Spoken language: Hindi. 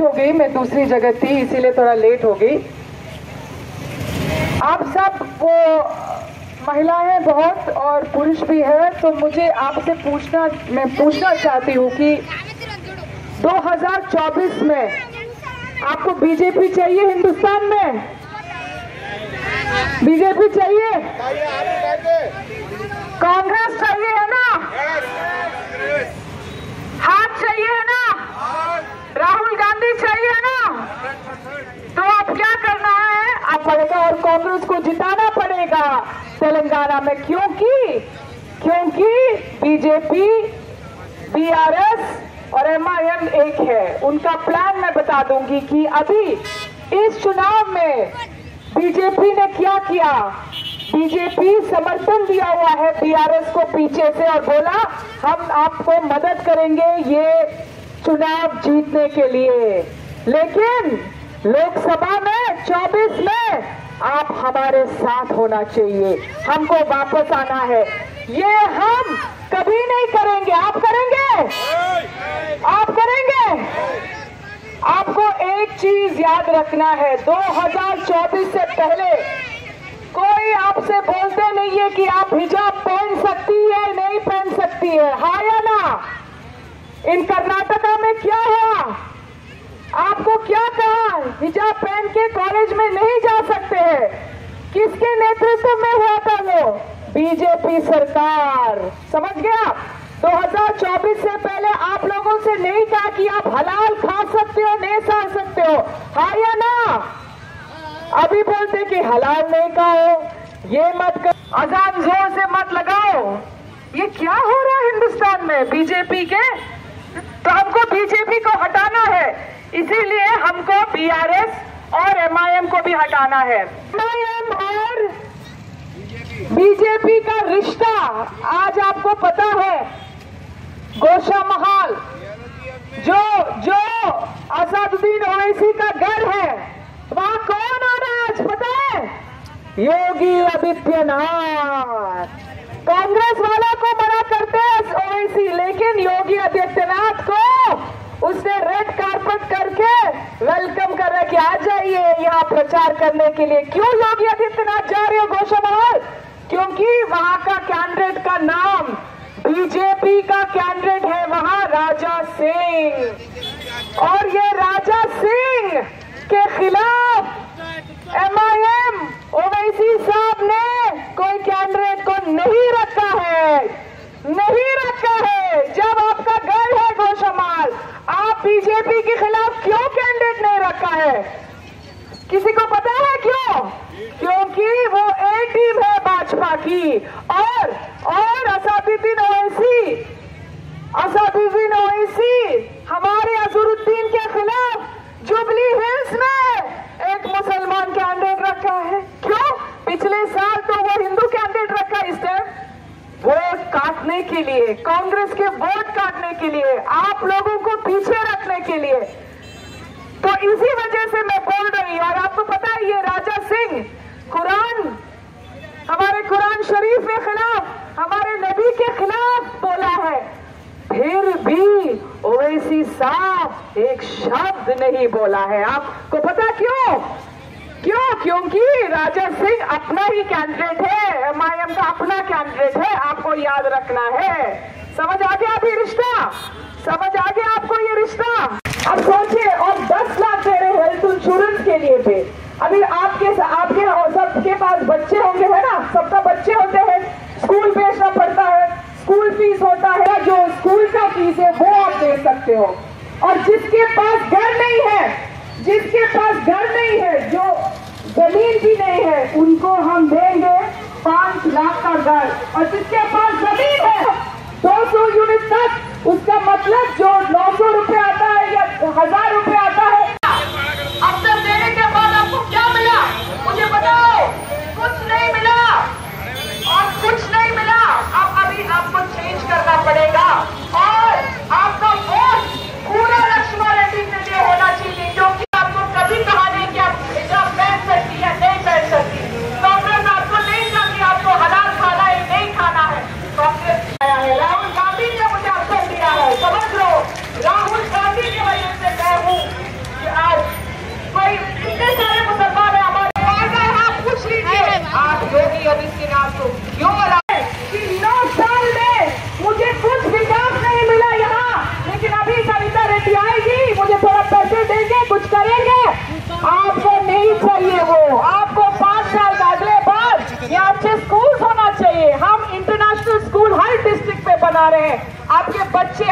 हो गई, मैं दूसरी जगह थी इसीलिए थोड़ा लेट हो गई। आप सब वो महिलाएं बहुत और पुरुष भी है, तो मुझे आपसे मैं पूछना चाहती हूँ कि 2024 में आपको बीजेपी चाहिए हिंदुस्तान में? बीजेपी चाहिए? कांग्रेस चाहिए है ना? हाथ चाहिए है ना? राहुल गांधी चाहिए है ना? तो अब क्या करना है? आप पड़ेगा और कांग्रेस को जिताना पड़ेगा तेलंगाना में। क्योंकि बीजेपी, बीआरएस और एमआईएम एक है। उनका प्लान मैं बता दूंगी कि अभी इस चुनाव में बीजेपी ने क्या किया। बीजेपी समर्थन दिया हुआ है बीआरएस को पीछे से और बोला हम आपको मदद करेंगे ये चुनाव जीतने के लिए, लेकिन लोकसभा में 24 में आप हमारे साथ होना चाहिए, हमको वापस आना है। ये हम कभी नहीं करेंगे। आप करेंगे? आप करेंगे? आपको एक चीज याद रखना है, 2024 से पहले कोई आपसे बोलते नहीं है कि आप हिजाब पहन सकती है नहीं पहन सकती है, हाँ या ना? इन कर्नाटका में क्या हुआ? आपको क्या कहा? हिजाब पहन के कॉलेज में नहीं जा सकते हैं। किसके नेतृत्व में हुआ था वो? बीजेपी सरकार। समझ गया? 2024 से पहले आप लोगों से नहीं कहा कि आप हलाल खा सकते हो नहीं खा सकते हो, हाँ या ना? अभी बोलते कि हलाल नहीं खाओ, ये मत कर, अजान जोर से मत लगाओ। ये क्या हो रहा है हिंदुस्तान में बीजेपी के? तो हमको बीजेपी को हटाना है, इसीलिए हमको बीआरएस और एमआईएम को भी हटाना है। एमआईएम और बीजेपी का रिश्ता आज आपको पता है। गोशा महल जो असादुद्दीन ओवैसी का घर है, वहां कौन आ रहा है आज पता है? योगी आदित्यनाथ। कांग्रेस वाला को मना करते हैं ओवैसी, लेकिन योगी आदित्यनाथ को उसने रेड कारपेट करके वेलकम कर रहा कि आ जाइए यहाँ प्रचार करने के लिए। क्यों योगी आदित्यनाथ जा रहे हो गोशा महल? क्योंकि वहां का कैंडिडेट का नाम बीजेपी का कैंडिडेट है वहां, राजा सिंह। और ये राजा सिंह के खिलाफ एमआईएम ओवैसी साहब ने कोई कैंडिडेट को नहीं रखा है, नहीं रखा है। जब आपका गढ़ है गोशामाल, आप बीजेपी के खिलाफ क्यों कैंडिडेट नहीं रखा है? किसी को पता है क्यों? क्योंकि वो ए टीम है भाजपा की। और असादुद्दीन ओवैसी हमारे अजहरुद्दीन के खिलाफ जुबली हिल्स में एक मुसलमान कैंडिडेट रखा है। क्यों? पिछले साल तो वो हिंदू कैंडिडेट रखा, इस टाइम वोट काटने के लिए, कांग्रेस के वोट काटने के लिए, आप लोगों को पीछे रखने के लिए। तो इसी वजह से मैं बोल रही हूं। और आपको पता है ये राजा सिंह हमारे कुरान शरीफ के खिलाफ, हमारे नबी के खिलाफ बोला है, फिर भी ओवैसी साहब एक शब्द नहीं बोला है। आपको पता क्यों? क्योंकि राजा सिंह अपना ही कैंडिडेट है, एमआईएम का अपना कैंडिडेट है, आपको याद रखना है। समझ आ गया अभी रिश्ता? समझ आ गया आपको ये रिश्ता? अब सोचिए, और 10 लाख दे रहे हेल्थ इंश्योरेंस के लिए पे। अभी आपके सबके पास बच्चे होंगे, है ना? सबका बच्चे होते हैं, स्कूल भेजना पड़ता है, स्कूल फीस होता है, जो स्कूल का फीस है वो आप दे सकते हो। और जिसके पास घर नहीं है, जो जमीन भी नहीं है, उनको हम देंगे 5 लाख का घर। और जिसके पास जमीन है 200 यूनिट तक, उसका मतलब जो 900 रुपए आता है या 1000 रुपए आता है, अफसर देने के बाद आपको क्या मिला मुझे बताओ? कुछ नहीं मिला, और कुछ नहीं मिला। अब अभी आपको चेंज करना पड़ेगा और आपका वोट पूरा लक्ष्मण रेड्डी के लिए होना चाहिए, क्योंकि आपको कभी कहा नहीं कि आप हिजाब पहन सकती है नहीं पहन सकती। कांग्रेस आपको नहीं कहती आपको हलाल खाना है नहीं खाना है। बना रहे हैं, आपके बच्चे